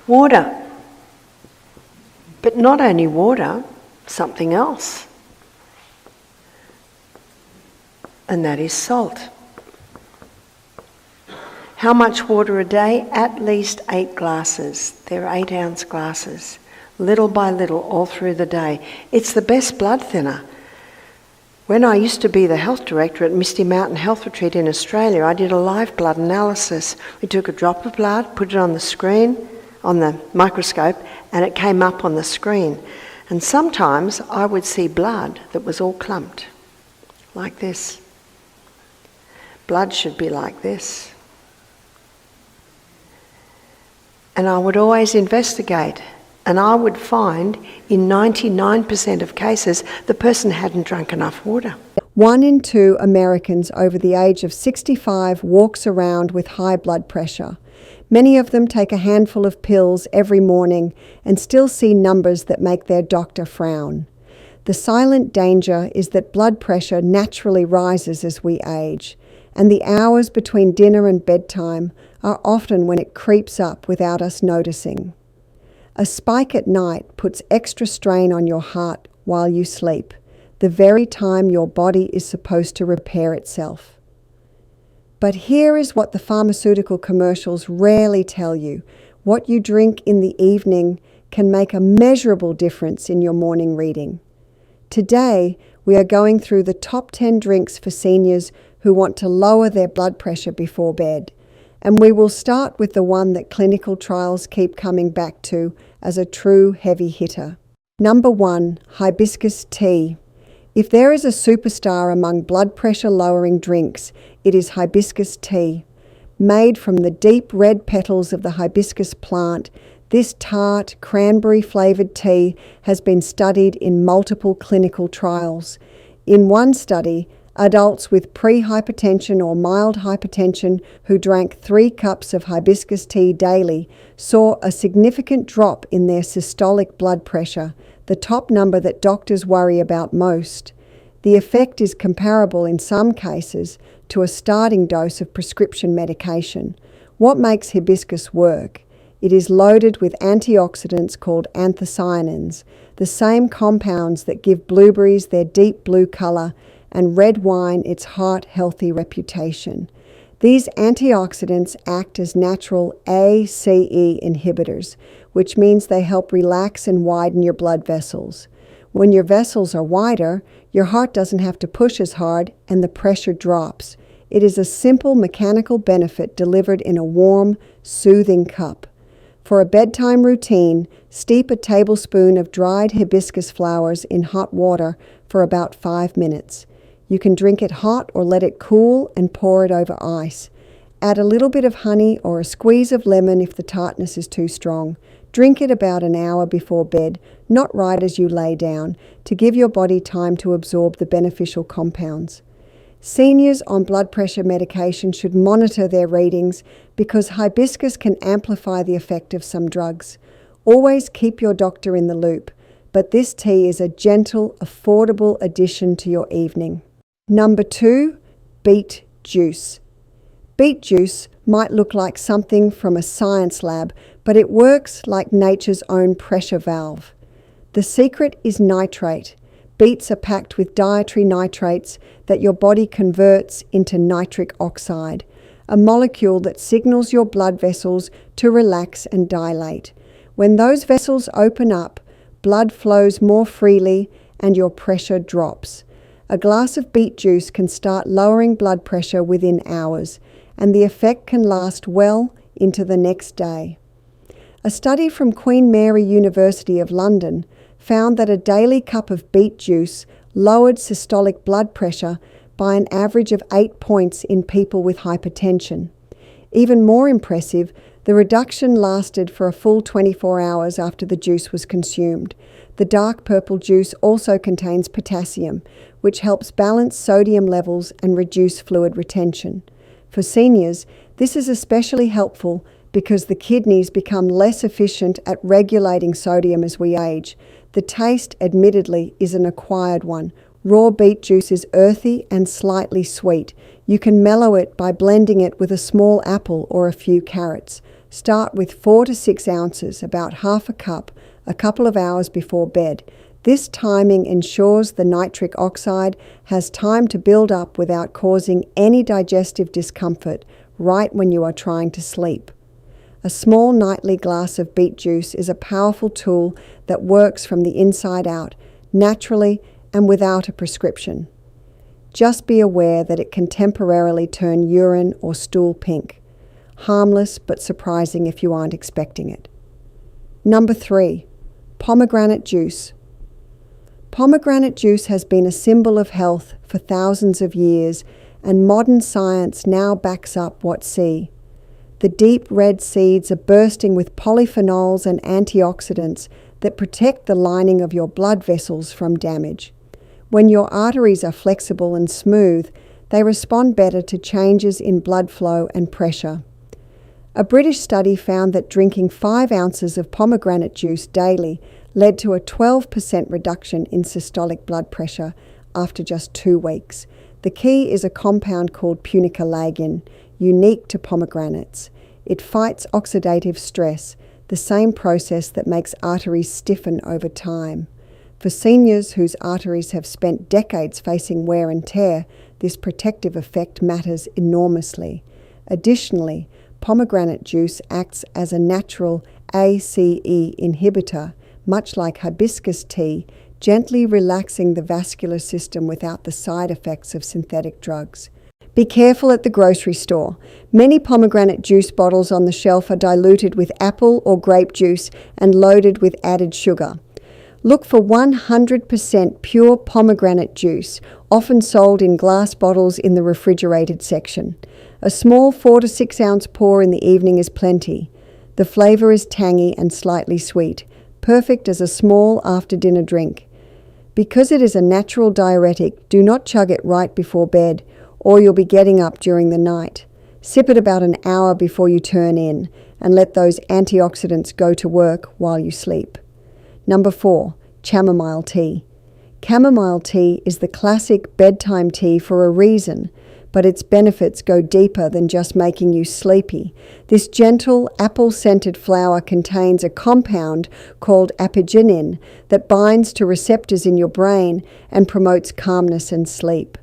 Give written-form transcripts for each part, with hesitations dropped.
Water. But not only water, something else. And that is salt. How much water a day? At least 8 glasses. They're 8-ounce glasses. Little by little, all through the day. It's the best blood thinner. When I used to be the health director at Misty Mountain Health Retreat in Australia, I did a live blood analysis. We took a drop of blood, put it on the screen, on the microscope, and it came up on the screen. And sometimes I would see blood that was all clumped, like this. Blood should be like this. And I would always investigate, and I would find in 99% of cases the person hadn't drunk enough water. 1 in 2 Americans over the age of 65 walks around with high blood pressure. Many of them take a handful of pills every morning and still see numbers that make their doctor frown. The silent danger is that blood pressure naturally rises as we age, and the hours between dinner and bedtime are often when it creeps up without us noticing. A spike at night puts extra strain on your heart while you sleep, the very time your body is supposed to repair itself. But here is what the pharmaceutical commercials rarely tell you. What you drink in the evening can make a measurable difference in your morning reading. Today, we are going through the top 10 drinks for seniors who want to lower their blood pressure before bed. And we will start with the one that clinical trials keep coming back to as a true heavy hitter. Number 1, hibiscus tea. If there is a superstar among blood pressure lowering drinks, it is hibiscus tea. Made from the deep red petals of the hibiscus plant, this tart, cranberry-flavoured tea has been studied in multiple clinical trials. In one study, adults with pre-hypertension or mild hypertension who drank 3 cups of hibiscus tea daily saw a significant drop in their systolic blood pressure, the top number that doctors worry about most. The effect is comparable in some cases to a starting dose of prescription medication. What makes hibiscus work? It is loaded with antioxidants called anthocyanins, the same compounds that give blueberries their deep blue colour and red wine its heart-healthy reputation. These antioxidants act as natural ACE inhibitors, which means they help relax and widen your blood vessels. When your vessels are wider, your heart doesn't have to push as hard and the pressure drops. It is a simple mechanical benefit delivered in a warm, soothing cup. For a bedtime routine, steep a tablespoon of dried hibiscus flowers in hot water for about 5 minutes. You can drink it hot or let it cool and pour it over ice. Add a little bit of honey or a squeeze of lemon if the tartness is too strong. Drink it about an hour before bed, not right as you lay down, to give your body time to absorb the beneficial compounds. Seniors on blood pressure medication should monitor their readings because hibiscus can amplify the effect of some drugs. Always keep your doctor in the loop, but this tea is a gentle, affordable addition to your evening. Number 2, beet juice. Beet juice might look like something from a science lab, but it works like nature's own pressure valve. The secret is nitrate. Beets are packed with dietary nitrates that your body converts into nitric oxide, a molecule that signals your blood vessels to relax and dilate. When those vessels open up, blood flows more freely and your pressure drops. A glass of beet juice can start lowering blood pressure within hours, and the effect can last well into the next day. A study from Queen Mary University of London found that a daily cup of beet juice lowered systolic blood pressure by an average of 8 points in people with hypertension. Even more impressive, the reduction lasted for a full 24 hours after the juice was consumed. The dark purple juice also contains potassium, which helps balance sodium levels and reduce fluid retention. For seniors, this is especially helpful because the kidneys become less efficient at regulating sodium as we age. The taste, admittedly, is an acquired one. Raw beet juice is earthy and slightly sweet. You can mellow it by blending it with a small apple or a few carrots. Start with 4 to 6 ounces, about half a cup, a couple of hours before bed. This timing ensures the nitric oxide has time to build up without causing any digestive discomfort right when you are trying to sleep. A small nightly glass of beet juice is a powerful tool that works from the inside out, naturally and without a prescription. Just be aware that it can temporarily turn urine or stool pink. Harmless but surprising if you aren't expecting it. Number 3, pomegranate juice. Pomegranate juice has been a symbol of health for thousands of years, and modern science now backs up what's see. The deep red seeds are bursting with polyphenols and antioxidants that protect the lining of your blood vessels from damage. When your arteries are flexible and smooth, they respond better to changes in blood flow and pressure. A British study found that drinking 5 ounces of pomegranate juice daily led to a 12% reduction in systolic blood pressure after just 2 weeks. The key is a compound called punicalagin, unique to pomegranates. It fights oxidative stress, the same process that makes arteries stiffen over time. For seniors whose arteries have spent decades facing wear and tear, this protective effect matters enormously. Additionally, pomegranate juice acts as a natural ACE inhibitor, much like hibiscus tea, gently relaxing the vascular system without the side effects of synthetic drugs. Be careful at the grocery store. Many pomegranate juice bottles on the shelf are diluted with apple or grape juice and loaded with added sugar. Look for 100% pure pomegranate juice, often sold in glass bottles in the refrigerated section. A small 4 to 6 ounce pour in the evening is plenty. The flavor is tangy and slightly sweet, perfect as a small after-dinner drink. Because it is a natural diuretic, do not chug it right before bed, or you'll be getting up during the night. Sip it about an hour before you turn in, and let those antioxidants go to work while you sleep. Number 4, chamomile tea. Chamomile tea is the classic bedtime tea for a reason, but its benefits go deeper than just making you sleepy. This gentle, apple-scented flower contains a compound called apigenin that binds to receptors in your brain and promotes calmness and sleep.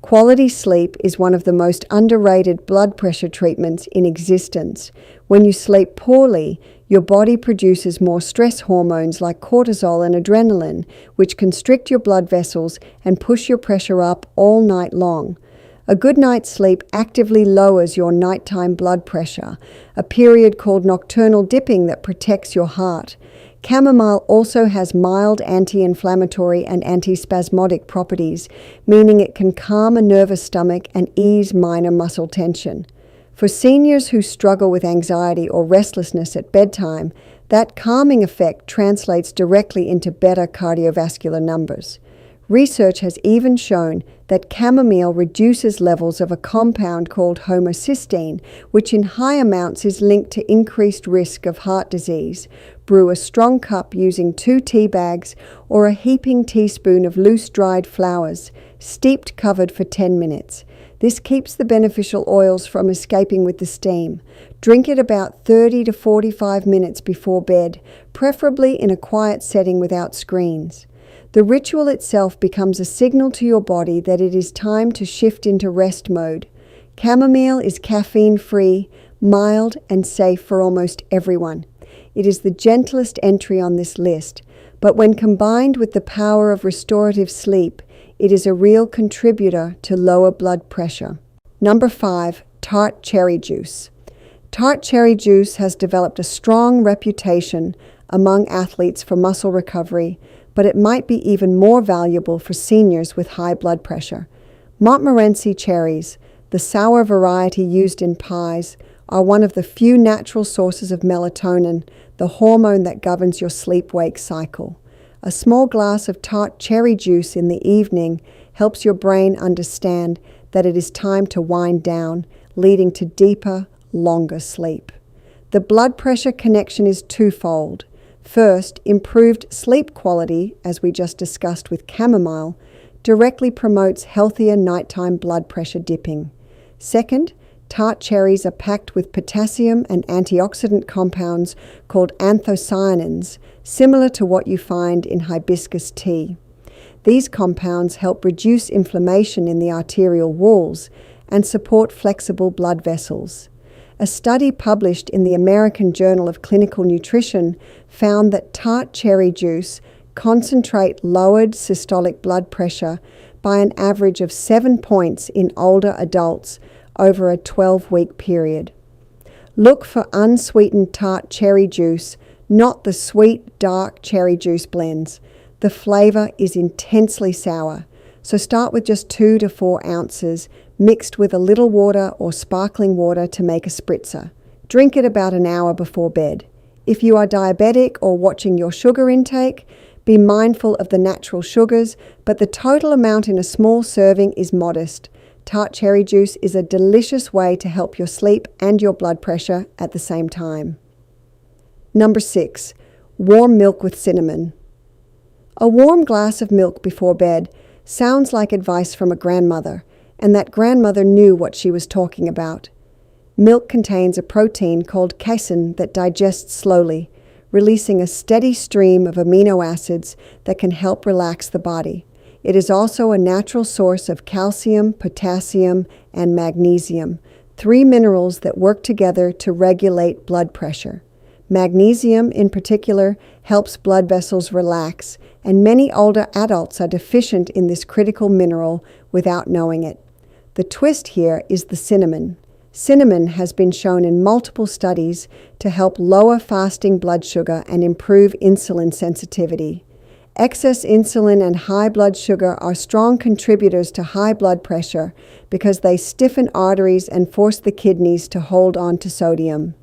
Quality sleep is one of the most underrated blood pressure treatments in existence. When you sleep poorly, your body produces more stress hormones like cortisol and adrenaline, which constrict your blood vessels and push your pressure up all night long. A good night's sleep actively lowers your nighttime blood pressure, a period called nocturnal dipping that protects your heart. Chamomile also has mild anti-inflammatory and antispasmodic properties, meaning it can calm a nervous stomach and ease minor muscle tension. For seniors who struggle with anxiety or restlessness at bedtime, that calming effect translates directly into better cardiovascular numbers. Research has even shown that chamomile reduces levels of a compound called homocysteine, which in high amounts is linked to increased risk of heart disease. Brew a strong cup using 2 tea bags or a heaping teaspoon of loose dried flowers, steeped covered for 10 minutes. This keeps the beneficial oils from escaping with the steam. Drink it about 30 to 45 minutes before bed, preferably in a quiet setting without screens. The ritual itself becomes a signal to your body that it is time to shift into rest mode. Chamomile is caffeine-free, mild, and safe for almost everyone. It is the gentlest entry on this list, but when combined with the power of restorative sleep, it is a real contributor to lower blood pressure. Number 5, tart cherry juice. Tart cherry juice has developed a strong reputation among athletes for muscle recovery, but it might be even more valuable for seniors with high blood pressure. Montmorency cherries, the sour variety used in pies, are one of the few natural sources of melatonin, the hormone that governs your sleep-wake cycle. A small glass of tart cherry juice in the evening helps your brain understand that it is time to wind down, leading to deeper, longer sleep. The blood pressure connection is twofold. First, improved sleep quality, as we just discussed with chamomile, directly promotes healthier nighttime blood pressure dipping. Second, tart cherries are packed with potassium and antioxidant compounds called anthocyanins, similar to what you find in hibiscus tea. These compounds help reduce inflammation in the arterial walls and support flexible blood vessels. A study published in the American Journal of Clinical Nutrition found that tart cherry juice lowered systolic blood pressure by an average of 7 points in older adults over a 12-week period. Look for unsweetened tart cherry juice, not the sweet, dark cherry juice blends. The flavor is intensely sour, so start with just 2 to 4 ounces, mixed with a little water or sparkling water to make a spritzer. Drink it about an hour before bed. If you are diabetic or watching your sugar intake, be mindful of the natural sugars, but the total amount in a small serving is modest. Tart cherry juice is a delicious way to help your sleep and your blood pressure at the same time. Number 6, warm milk with cinnamon. A warm glass of milk before bed sounds like advice from a grandmother, and that grandmother knew what she was talking about. Milk contains a protein called casein that digests slowly, releasing a steady stream of amino acids that can help relax the body. It is also a natural source of calcium, potassium, and magnesium, 3 minerals that work together to regulate blood pressure. Magnesium, in particular, helps blood vessels relax, and many older adults are deficient in this critical mineral without knowing it. The twist here is the cinnamon. Cinnamon has been shown in multiple studies to help lower fasting blood sugar and improve insulin sensitivity. Excess insulin and high blood sugar are strong contributors to high blood pressure because they stiffen arteries and force the kidneys to hold on to sodium.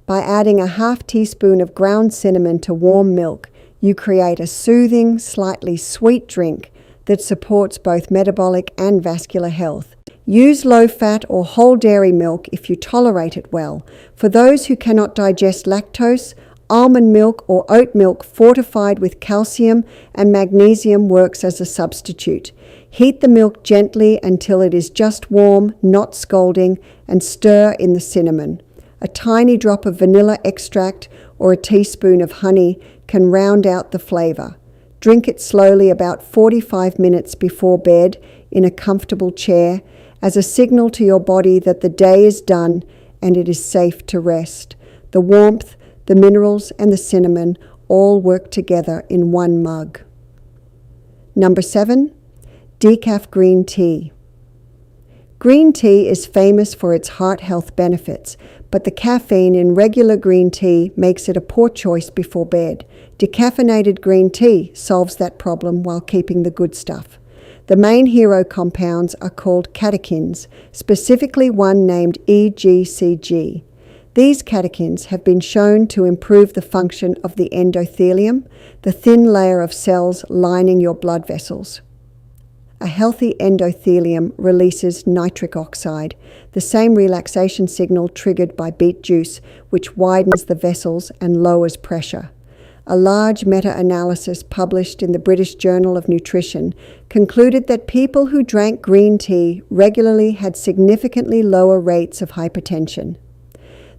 By adding a half teaspoon of ground cinnamon to warm milk, you create a soothing, slightly sweet drink that supports both metabolic and vascular health. Use low-fat or whole dairy milk if you tolerate it well. For those who cannot digest lactose, almond milk or oat milk fortified with calcium and magnesium works as a substitute. Heat the milk gently until it is just warm, not scalding, and stir in the cinnamon. A tiny drop of vanilla extract or a teaspoon of honey can round out the flavor. Drink it slowly about 45 minutes before bed in a comfortable chair as a signal to your body that the day is done and it is safe to rest. The warmth, the minerals, and the cinnamon all work together in one mug. Number 7, decaf green tea. Green tea is famous for its heart health benefits, but the caffeine in regular green tea makes it a poor choice before bed. Decaffeinated green tea solves that problem while keeping the good stuff. The main hero compounds are called catechins, specifically one named EGCG. These catechins have been shown to improve the function of the endothelium, the thin layer of cells lining your blood vessels. A healthy endothelium releases nitric oxide, the same relaxation signal triggered by beet juice, which widens the vessels and lowers pressure. A large meta-analysis published in the British Journal of Nutrition concluded that people who drank green tea regularly had significantly lower rates of hypertension.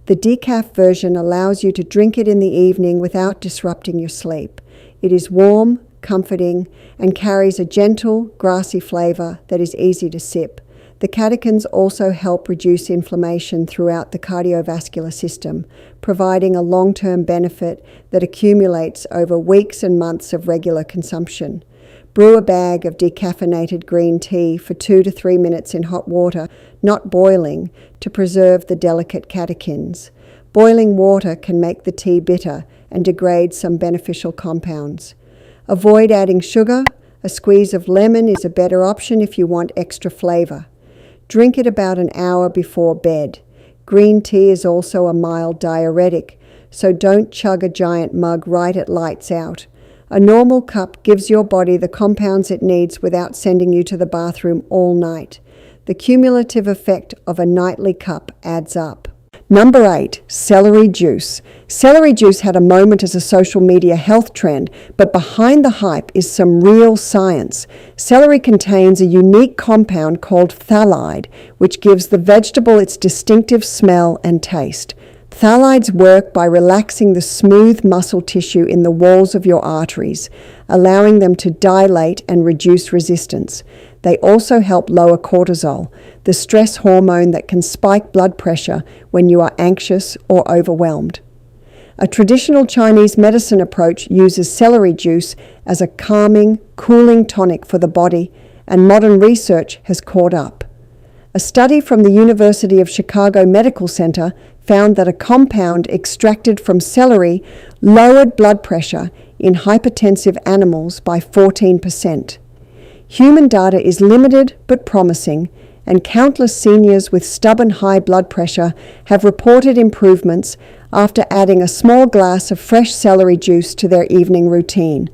The decaf version allows you to drink it in the evening without disrupting your sleep. It is warm, comforting, and carries a gentle, grassy flavor that is easy to sip. The catechins also help reduce inflammation throughout the cardiovascular system, providing a long-term benefit that accumulates over weeks and months of regular consumption. Brew a bag of decaffeinated green tea for 2 to 3 minutes in hot water, not boiling, to preserve the delicate catechins. Boiling water can make the tea bitter and degrade some beneficial compounds. Avoid adding sugar. A squeeze of lemon is a better option if you want extra flavor. Drink it about an hour before bed. Green tea is also a mild diuretic, so don't chug a giant mug right at lights out. A normal cup gives your body the compounds it needs without sending you to the bathroom all night. The cumulative effect of a nightly cup adds up. Number 8, celery juice. Celery juice had a moment as a social media health trend, but behind the hype is some real science. Celery contains a unique compound called phthalide, which gives the vegetable its distinctive smell and taste. Phthalides work by relaxing the smooth muscle tissue in the walls of your arteries, allowing them to dilate and reduce resistance. They also help lower cortisol, the stress hormone that can spike blood pressure when you are anxious or overwhelmed. A traditional Chinese medicine approach uses celery juice as a calming, cooling tonic for the body, and modern research has caught up. A study from the University of Chicago Medical Center found that a compound extracted from celery lowered blood pressure in hypertensive animals by 14%. Human data is limited but promising, and countless seniors with stubborn high blood pressure have reported improvements after adding a small glass of fresh celery juice to their evening routine.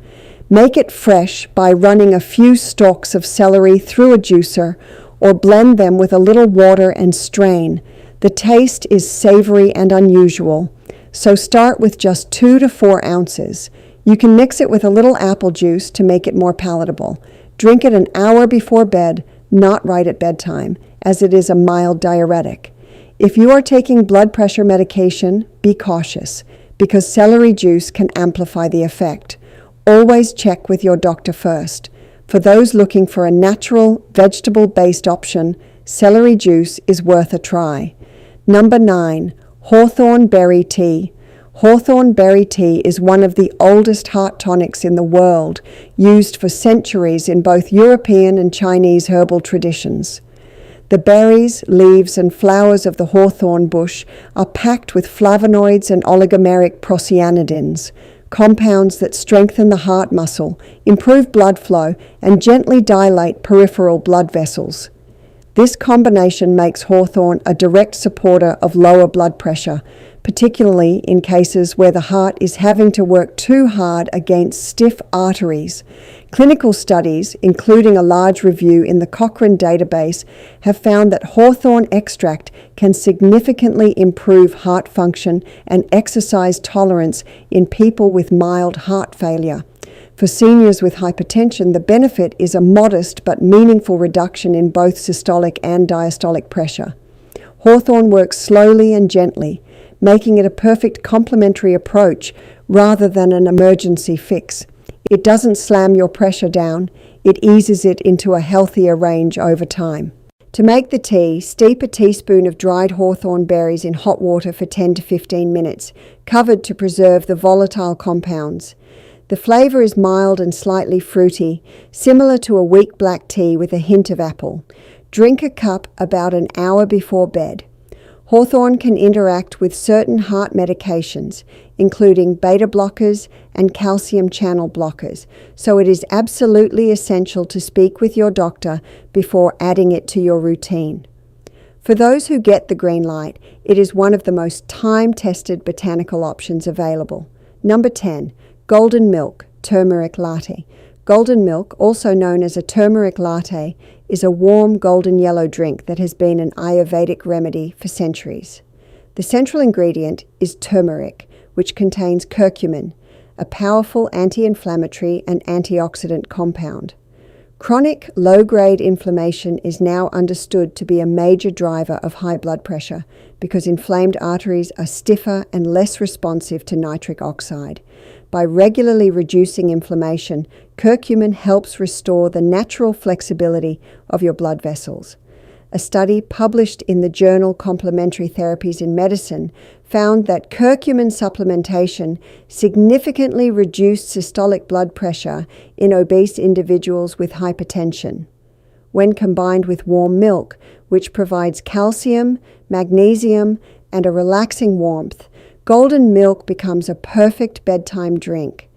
Make it fresh by running a few stalks of celery through a juicer or blend them with a little water and strain. The taste is savory and unusual, so start with just 2 to 4 ounces. You can mix it with a little apple juice to make it more palatable. Drink it an hour before bed, not right at bedtime, as it is a mild diuretic. If you are taking blood pressure medication, be cautious, because celery juice can amplify the effect. Always check with your doctor first. For those looking for a natural, vegetable-based option, celery juice is worth a try. Number 9, hawthorn berry tea. Hawthorn berry tea is one of the oldest heart tonics in the world, used for centuries in both European and Chinese herbal traditions. The berries, leaves, and flowers of the hawthorn bush are packed with flavonoids and oligomeric procyanidins, compounds that strengthen the heart muscle, improve blood flow, and gently dilate peripheral blood vessels. This combination makes hawthorn a direct supporter of lower blood pressure, particularly in cases where the heart is having to work too hard against stiff arteries. Clinical studies, including a large review in the Cochrane database, have found that hawthorn extract can significantly improve heart function and exercise tolerance in people with mild heart failure. For seniors with hypertension, the benefit is a modest but meaningful reduction in both systolic and diastolic pressure. Hawthorn works slowly and gently, making it a perfect complementary approach rather than an emergency fix. It doesn't slam your pressure down, it eases it into a healthier range over time. To make the tea, steep a teaspoon of dried hawthorn berries in hot water for 10 to 15 minutes, covered to preserve the volatile compounds. The flavor is mild and slightly fruity, similar to a weak black tea with a hint of apple. Drink a cup about an hour before bed. Hawthorn can interact with certain heart medications, including beta blockers and calcium channel blockers, so it is absolutely essential to speak with your doctor before adding it to your routine. For those who get the green light, it is one of the most time-tested botanical options available. Number 10. Golden milk, turmeric latte. Golden milk, also known as a turmeric latte, is a warm golden yellow drink that has been an Ayurvedic remedy for centuries. The central ingredient is turmeric, which contains curcumin, a powerful anti-inflammatory and antioxidant compound. Chronic low-grade inflammation is now understood to be a major driver of high blood pressure because inflamed arteries are stiffer and less responsive to nitric oxide. By regularly reducing inflammation, curcumin helps restore the natural flexibility of your blood vessels. A study published in the journal Complementary Therapies in Medicine found that curcumin supplementation significantly reduced systolic blood pressure in obese individuals with hypertension. When combined with warm milk, which provides calcium, magnesium, and a relaxing warmth, golden milk becomes a perfect bedtime drink.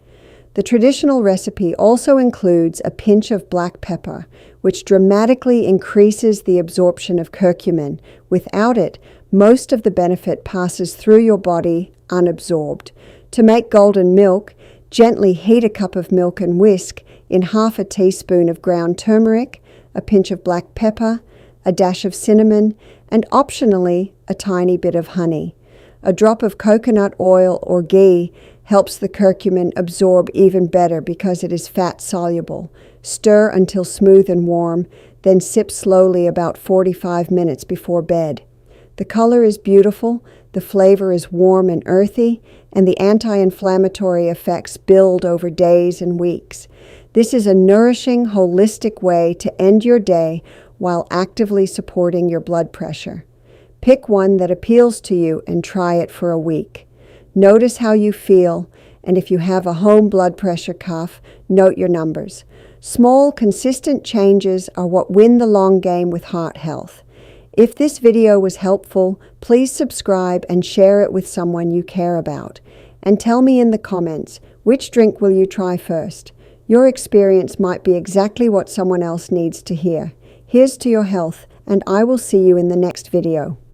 The traditional recipe also includes a pinch of black pepper, which dramatically increases the absorption of curcumin. Without it, most of the benefit passes through your body unabsorbed. To make golden milk, gently heat a cup of milk and whisk in half a teaspoon of ground turmeric, a pinch of black pepper, a dash of cinnamon, and optionally, a tiny bit of honey. A drop of coconut oil or ghee helps the curcumin absorb even better because it is fat soluble. Stir until smooth and warm, then sip slowly about 45 minutes before bed. The color is beautiful, the flavor is warm and earthy, and the anti-inflammatory effects build over days and weeks. This is a nourishing, holistic way to end your day while actively supporting your blood pressure. Pick one that appeals to you and try it for a week. Notice how you feel, and if you have a home blood pressure cuff, note your numbers. Small, consistent changes are what win the long game with heart health. If this video was helpful, please subscribe and share it with someone you care about. And tell me in the comments, which drink will you try first? Your experience might be exactly what someone else needs to hear. Here's to your health, and I will see you in the next video.